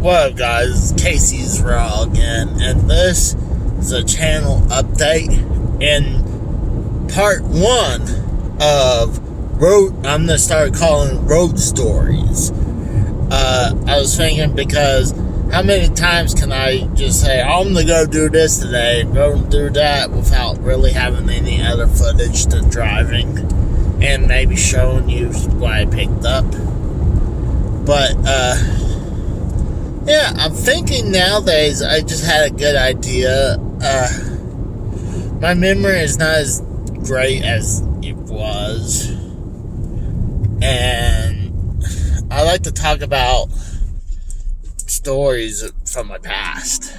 What up, guys? Casey's Raw again, and this is a channel update in part one of I'm gonna start calling road stories. I was thinking, because how many times can I just say, I'm gonna go do this today, go do that, without really having any other footage to driving and maybe showing you what I picked up? But, yeah, I'm thinking nowadays I just had a good idea. My memory is not as great as it was. And I like to talk about stories from my past.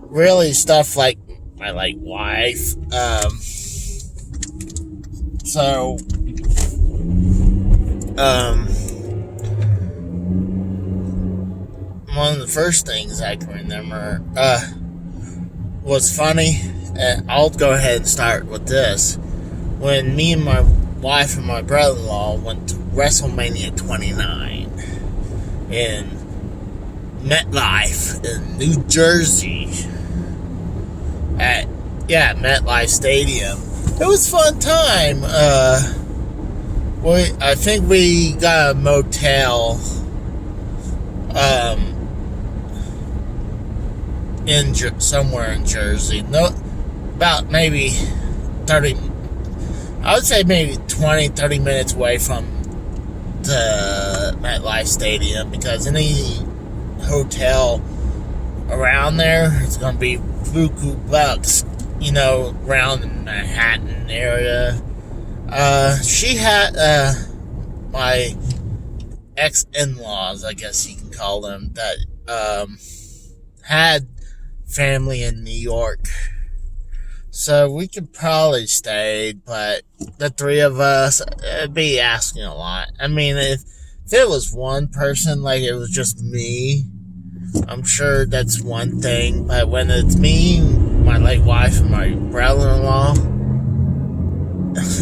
Really stuff like my late wife. One of the first things I can remember was funny, and I'll go ahead and start with this. When me and my wife and my brother-in-law went to WrestleMania 29 in MetLife in New Jersey at MetLife Stadium. It was a fun time. I think we got a motel somewhere in Jersey. No, about maybe 30, I would say maybe 20-30 minutes away from the MetLife Stadium, because any hotel around there is going to be buku bucks, around the Manhattan area. She had my ex-in-laws, I guess you can call them, that had family in New York. So we could probably stay, but the three of us, it'd be asking a lot. I mean, if it was one person, like it was just me, I'm sure that's one thing. But when it's me, my late wife, and my brother-in-law,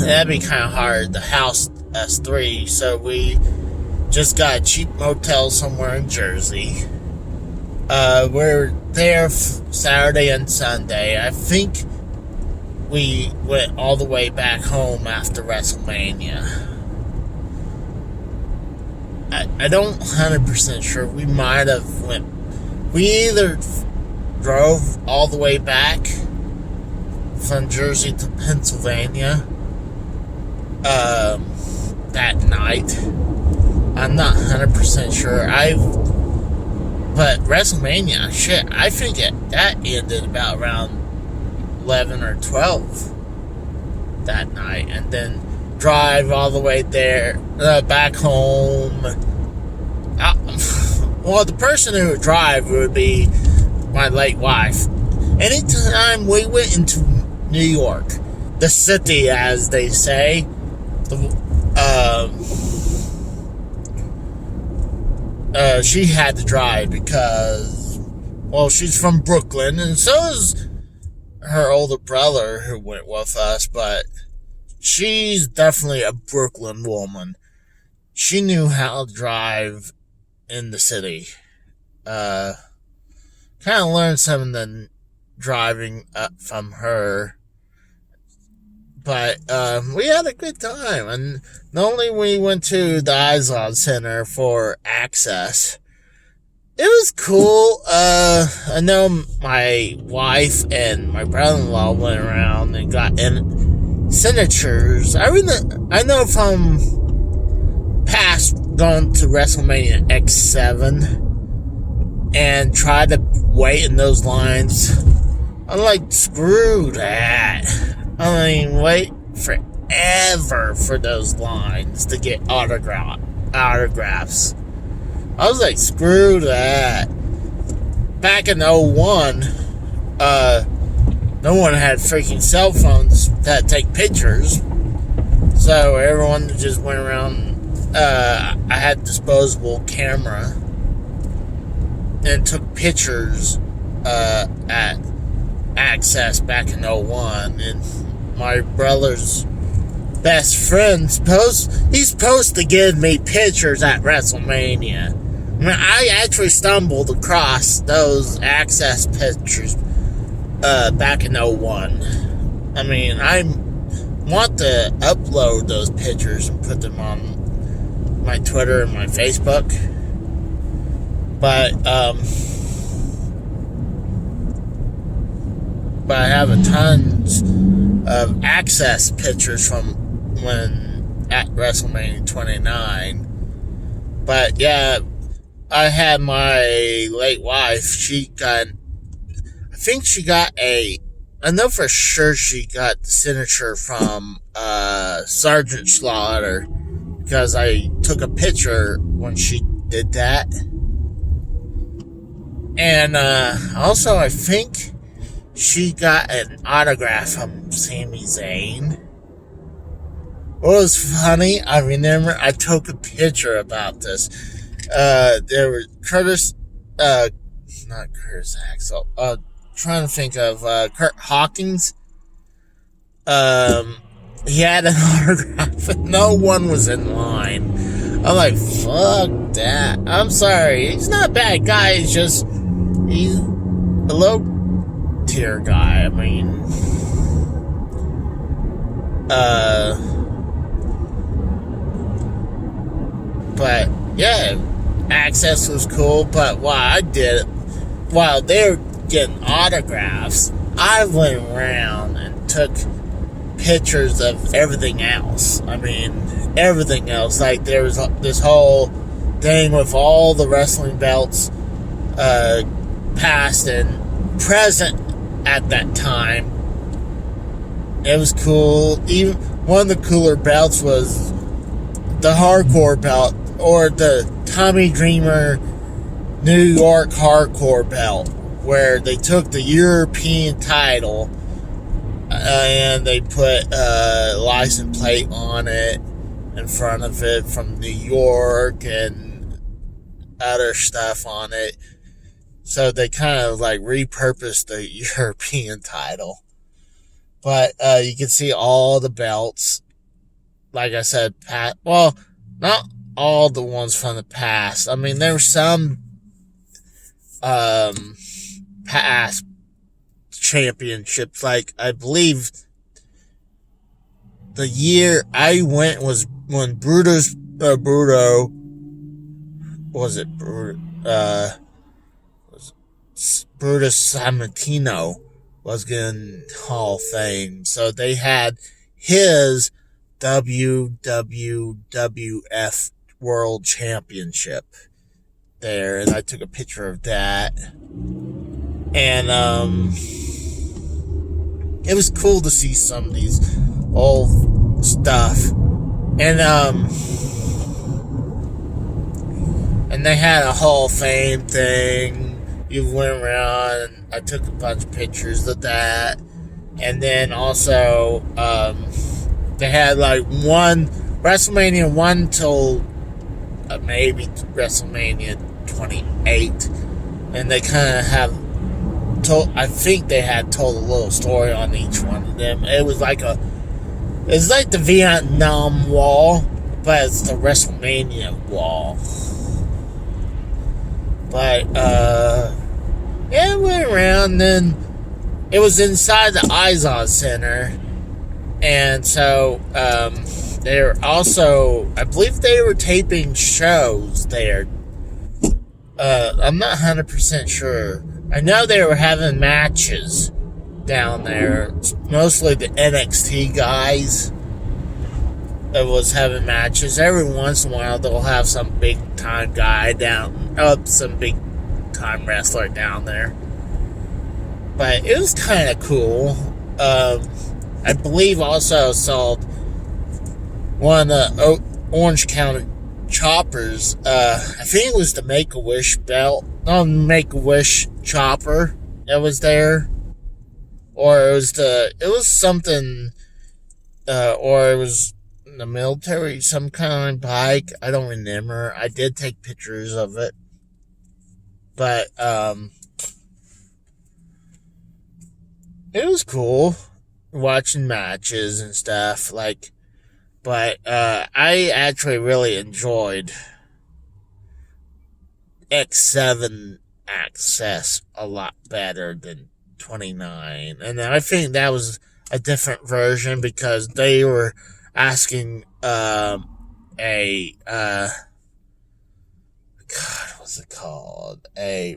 that'd be kind of hard to house us three. So we just got a cheap motel somewhere in Jersey. We're there Saturday and Sunday. I think we went all the way back home after WrestleMania. I don't 100% sure. We might have we either drove all the way back from Jersey to Pennsylvania that night. I'm not 100% sure. But WrestleMania, shit, I think that ended about around 11 or 12 that night, and then drive all the way there, back home. Well, the person who would drive would be my late wife. Anytime we went into New York, the city, as they say, she had to drive because, well, she's from Brooklyn, and so is her older brother who went with us, but she's definitely a Brooklyn woman. She knew how to drive in the city. Kind of learned some of the driving up from her. But we had a good time, and not only we went to the Izod Center for Access. It was cool. I know my wife and my brother-in-law went around and got signatures. I know from past going to WrestleMania X7 and tried to wait in those lines. I'm like, screw that. I mean, wait forever for those lines to get autographs. I was like, screw that. Back in 01, no one had freaking cell phones that take pictures. So everyone just went around. I had disposable camera and took pictures at Access back in 01. And my brother's best friend he's supposed to give me pictures at WrestleMania. I mean, I actually stumbled across those Access pictures back in '01. I mean, I want to upload those pictures and put them on my Twitter and my Facebook. But I have a tons of Access pictures from when at WrestleMania 29. But yeah, I had my late wife. I know for sure she got the signature from Sergeant Slaughter, because I took a picture when she did that. And also, I think she got an autograph from Sami Zayn. What was funny, I remember I took a picture about this. There was not Curtis Axel, trying to think of Kurt Hawkins. He had an autograph and no one was in line. I'm like, fuck that. I'm sorry, he's not a bad guy, he's a low tier guy. I mean, but yeah, Access was cool. But while they were getting autographs, I went around and took pictures of everything else. I mean, everything else. Like, there was this whole thing with all the wrestling belts, past and present at that time. It was cool. Even one of the cooler belts was the Hardcore belt, or the Tommy Dreamer New York Hardcore belt, where they took the European title and they put a license plate on it in front of it from New York and other stuff on it. So they kind of like repurposed the European title. But you can see all the belts. Like I said, not all the ones from the past. I mean, there were some past championships. Like, I believe the year I went was when Brutus Sammartino was getting Hall of Fame. So they had his WWF World Championship there, and I took a picture of that. And it was cool to see some of these old stuff. And they had a Hall of Fame thing. You went around, and I took a bunch of pictures of that. And then also, they had like WrestleMania 1 till maybe WrestleMania 28. And they kind of I think they had told a little story on each one of them. It's like the Vietnam Wall, but it's the WrestleMania Wall. But, yeah, we went around, then it was inside the Izod Center. And so, they were also, I believe they were taping shows there. I'm not 100% sure. I know they were having matches down there. Mostly the NXT guys that was having matches. Every once in a while, they'll have some big time guy some big time wrestler down there. But it was kind of cool. I believe also I saw one of the Orange County Choppers. I think it was the Make-A-Wish belt. No, Make-A-Wish chopper that was there. Or it was something, or it was in the military, some kind of bike. I don't remember. I did take pictures of it. But, it was cool watching matches and stuff, but I actually really enjoyed X7 access a lot better than 29. And I think that was a different version because they were asking a God, what's it called? A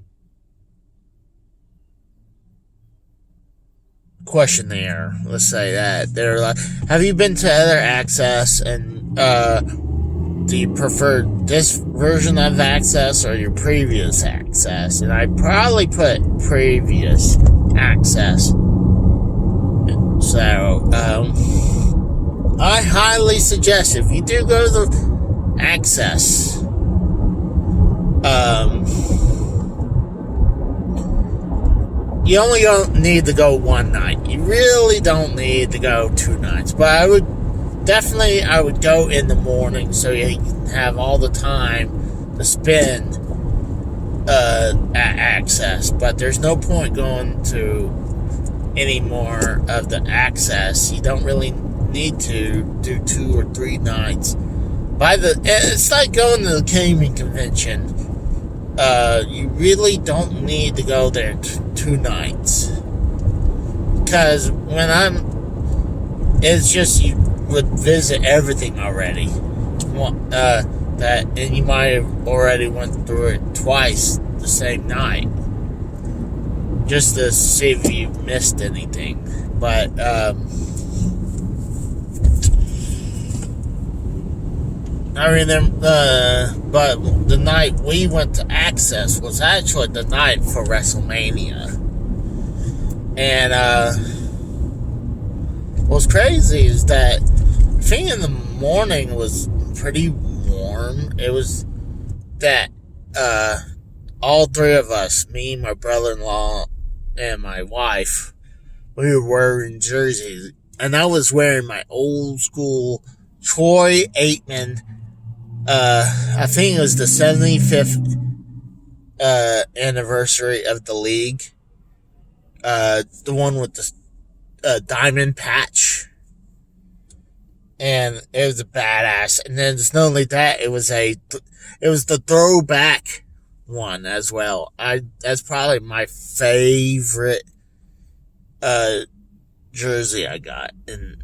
questionnaire. Let's say that they're like, "Have you been to other Access, and do you prefer this version of Access or your previous Access?" And I probably put previous Access. So I highly suggest if you do go to the Access, you only don't need to go one night. You really don't need to go 2 nights. But I would go in the morning so you can have all the time to spend at Access. But there's no point going to any more of the Access. You don't really need to do 2 or 3 nights. It's like going to the gaming convention. You really don't need to go there 2 nights. Because it's just you would visit everything already. And you might have already went through it twice the same night. Just to see if you missed anything. But, I remember, but the night we went to Access was actually the night for WrestleMania. And, what's crazy is that I think in the morning was pretty warm. It was that, all 3 of us, me, my brother-in-law, and my wife, we were wearing jerseys. And I was wearing my old school Troy Aikman. I think it was the 75th anniversary of the league. The one with the diamond patch. And it was a badass. And then it's not only that, it was the throwback one as well. That's probably my favorite jersey I got. And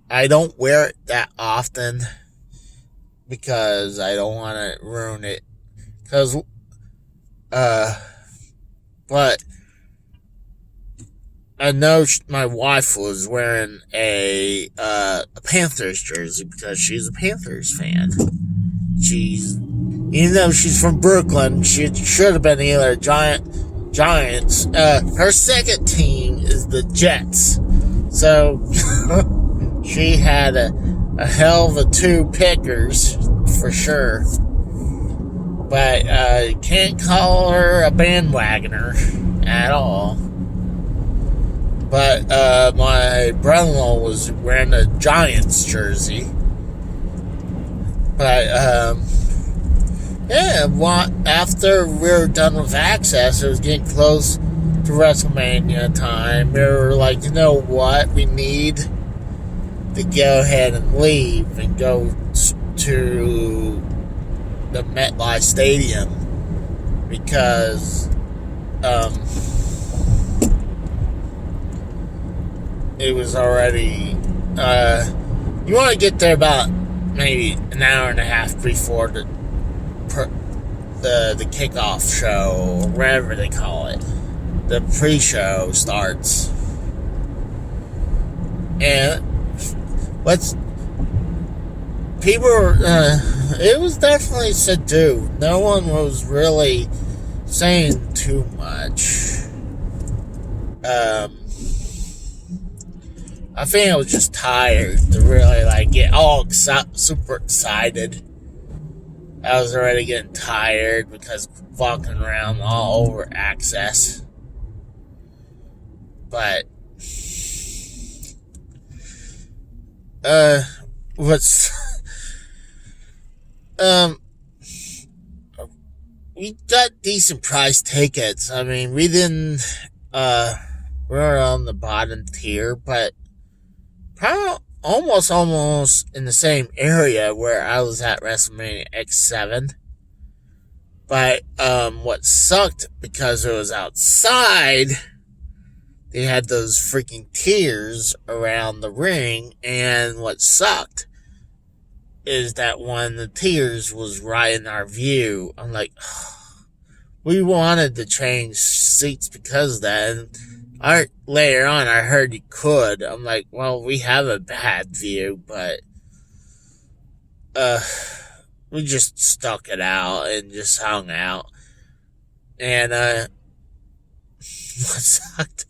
I don't wear it that often because I don't want to ruin it. But I know my wife was wearing a Panthers jersey because she's a Panthers fan. Even though she's from Brooklyn, she should have been either Giants. Her second team is the Jets. So she had a hell of a 2 pickers for sure. But you can't call her a bandwagoner at all. But my brother-in-law was wearing a Giants jersey. But after we were done with Access, it was getting close to WrestleMania time. We were like, you know what? We need to go ahead and leave and go to the MetLife Stadium because it was already you want to get there about maybe an hour and a half before the kickoff show, or whatever they call it, the pre-show starts. And it was definitely subdued. No one was really saying too much. I think I was just tired to really get all super excited. I was already getting tired because walking around all over Access. But we got decent price tickets. I mean, we didn't we were on the bottom tier, but probably almost in the same area where I was at WrestleMania X7. But what sucked, because it was outside, they had those freaking tiers around the ring, and what sucked is that one of the tiers was right in our view. I'm like, we wanted to change seats because of that, and later on I heard you could. I'm like, well, we have a bad view, but we just stuck it out and just hung out. And what sucked,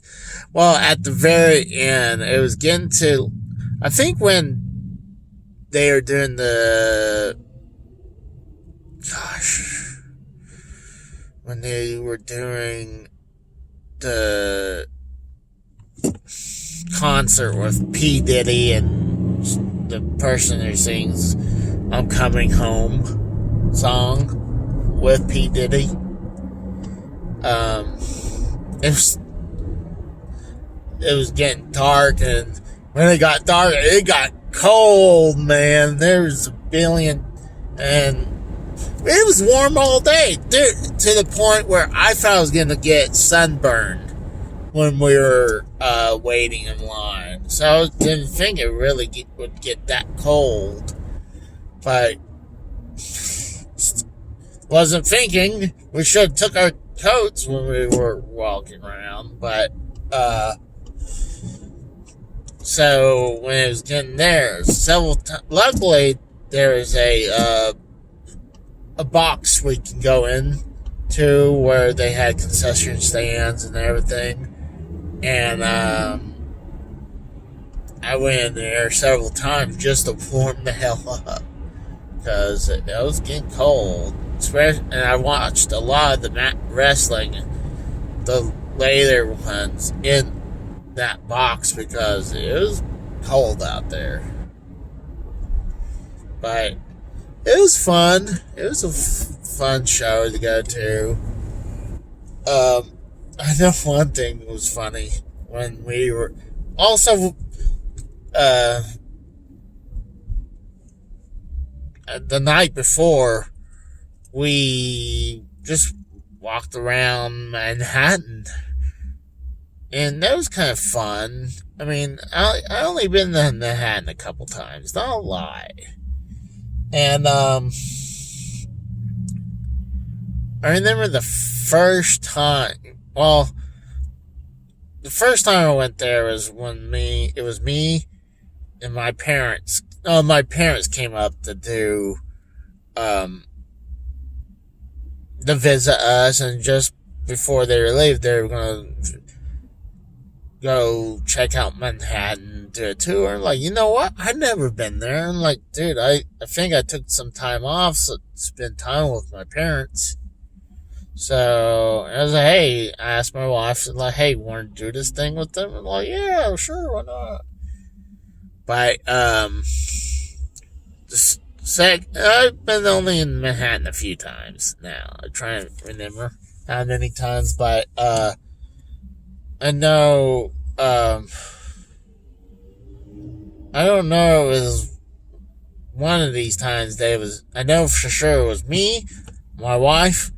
well, at the very end, it was getting to, I think when they were doing when they were doing the concert with P. Diddy and the person who sings I'm Coming Home song with P. Diddy, it was getting dark, and when it got dark, it got cold, man. There was a billion, and it was warm all day, dude, to the point where I thought I was going to get sunburned when we were waiting in line. So I didn't think it really would get that cold, but wasn't thinking we should have took our coats when we were walking around, but so when it was getting there, luckily there is a box we can go in to where they had concession stands and everything, and I went in there several times just to warm the hell up, because it was getting cold. And I watched a lot of the wrestling, the later ones, in that box because it was cold out there. But it was fun. It was a fun show to go to. I know one thing was funny when we were also the night before, we just walked around Manhattan, and that was kind of fun. I mean, I only been to Manhattan a couple times, don't lie. And I remember the first time. Well, the first time I went there was when it was me and my parents. Oh, my parents came up to do to visit us, and just before they were leave, they were gonna go check out Manhattan, do a tour. Like, you know what? I've never been there. I'm like, dude, I think I took some time off to spend time with my parents. So I was like, hey, I asked my wife, like, hey, want to do this thing with them? I'm like, yeah, sure, why not? But I've been only in Manhattan a few times now. I try to remember how many times, but I know, I don't know, it was one of these times I know for sure it was me, my wife,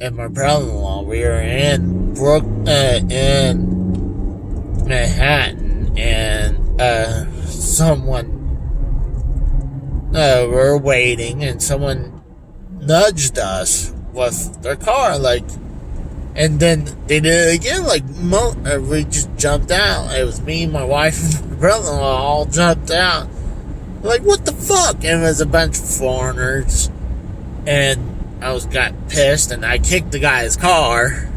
and my brother-in-law. We were in in Manhattan, and someone, we were waiting, and someone nudged us with their car, like, and then they did it again, like, we just jumped out. It was me, my wife, and my brother-in-law all jumped out. Like, what the fuck? And it was a bunch of foreigners, and I got pissed, and I kicked the guy's car.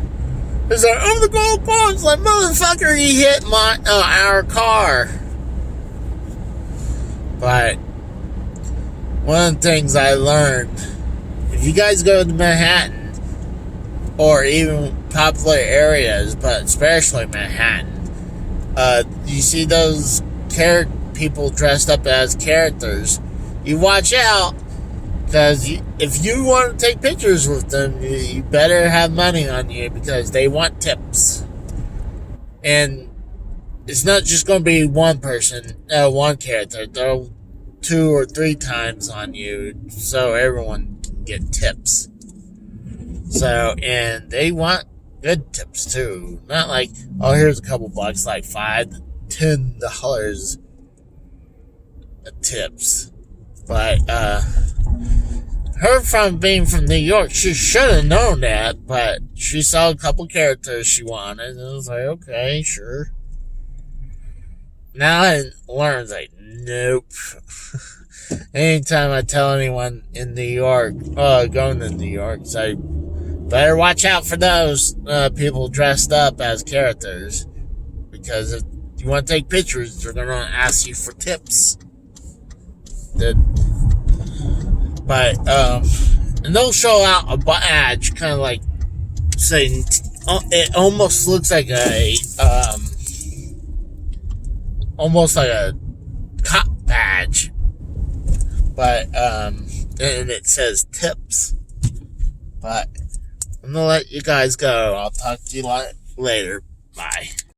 He's like, I'm the gold bombs. Like, motherfucker, you hit our car. But one of the things I learned, if you guys go to Manhattan, or even popular areas, but especially Manhattan, you see those people dressed up as characters, you watch out, because if you want to take pictures with them, you better have money on you, because they want tips. And it's not just going to be one person, one character. They'll 2 or 3 times on you, so everyone can get tips. So, and they want good tips too. Not like, oh, here's a couple bucks, like $5 to $10 tips. But, her from being from New York, she should have known that, but she saw a couple characters she wanted, and it was like, okay, sure. Now I learned, like, nope. Anytime I tell anyone in New York, going to New York, say, better watch out for those people dressed up as characters, because if you want to take pictures, they're going to ask you for tips. And they'll show out a badge, kind of like saying, it almost looks like almost like a cop badge, but and it says tips. But I'm gonna let you guys go. I'll talk to you later. Bye.